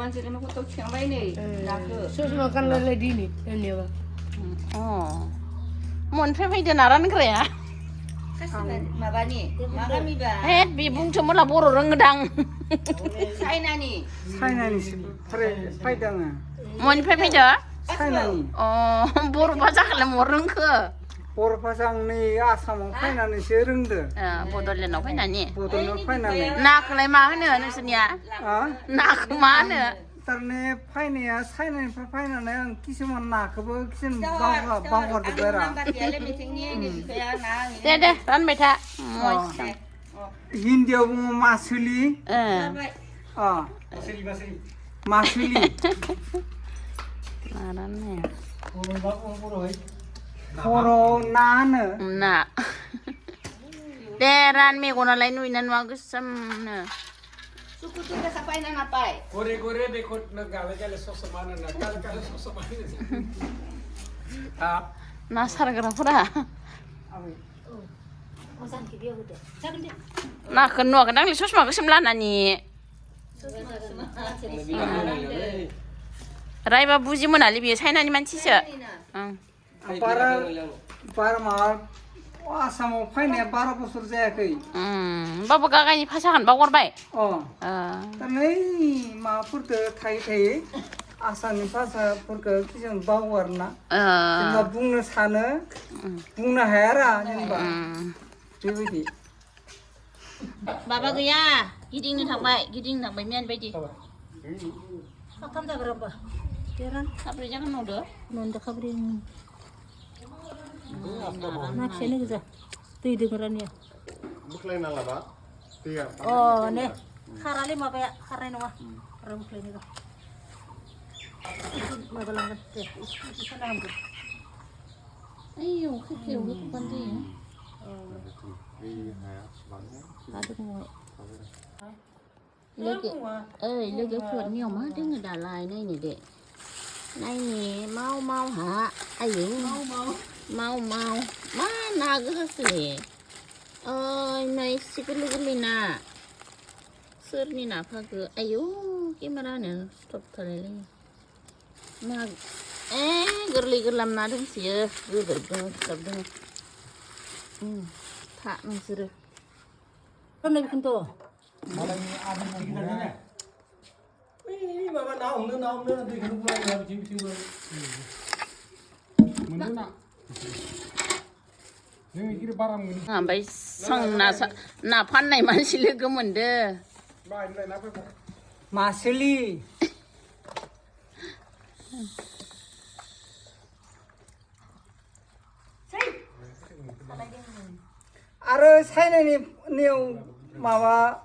Maksudnya aku tahu siang ini, nak. Sus makan lele dini, ini apa? Oh, mon fai de naran kre ya. Makan ni, makan mi ba. Bibung cuma lah boro rengedang. China ni. 사이나니 파이당아 Mon fai de? 사이나니 Oh, boro baca kalau mau rengke. 보르파상니 아사몽 파이나니 세릉드 Bodol le no fai nani. 보도노 파이나니 Nak le mana nusnya? 아 Nak mana? tarne 파이니야 사이나니 파이나니 안 키시만 나그버 키신 바바도 베라 Nampak dia le meeting ni, ni saya nang. Dede, ran beta. 힌디어 붕어 마슬리 아 마슬리 Naran ne. 보로 나는 Nak. Deran me kono lain winan wagus ne. Suku tu dah sampai nang apa? Gore-gore bekot nagala-gala sosamana na kala-kala sosamana. Tap. Nasar gara pura. Nah, kenua kadang li sos mak sembilan nani. Rai ba buji mun ali bi sai nani manci se. 바라마 아사몽 파이네 바라보서 자야케 Bapa kakaknya pasangan bawar baik. tarne 마 푸르드 타이타이 아사니 파사 푸르드 키신 바워나 나 붕나 사는 붕나 해라 봐 저기 Bapa gaya, giding ni tak baik, giding tak baik mian baik di. Akam dah berapa? Tiaran, Kabri jangan udah. nonda kabri. Nak sini kita. Tu dengeran ya. Buklain ala ba? Tiga. Oh, ne. Karali ma pa karay nawa. Karam klay nito. Magalang ka. Isa na hambo. Ayo, kecil gitu kan dia. Aduh mau. Lagi phuat nhiều má đến người Đà Lạt này nè đệ. Này nè, mau hả? Ayo. Mau. Mana gak này sikuli na. Sir ni na apa ke? Ayo, gimana nih? Stop terlele. Nah, gerli-gerlam nadung sih ya. Gerli-gerlam stop dong. Tak maksud. Kamu nak bikin tu? Mama naom na di kan bulan ya cium-cium. Menduna. Yang kira barang ini. Sampai sang na pandai masih lagi mende. Ba ini na apa? 마슬리 아르 사이나니 니오 마와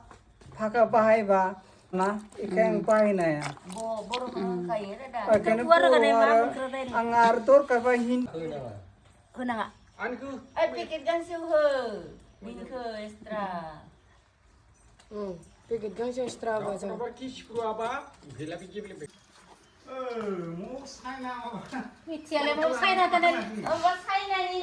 파카 바하이바 나 이케ng pahinaya Baru kaya dah. Kene angar tor ka hin Kena nggak? Anku. Pikirkan suhu, bingke extra. Pikir kan saya extra baca. Apa kis pro apa? Bila pikir bila. Mau sana. Tiada mau saya nak tadi. Oh, China ni.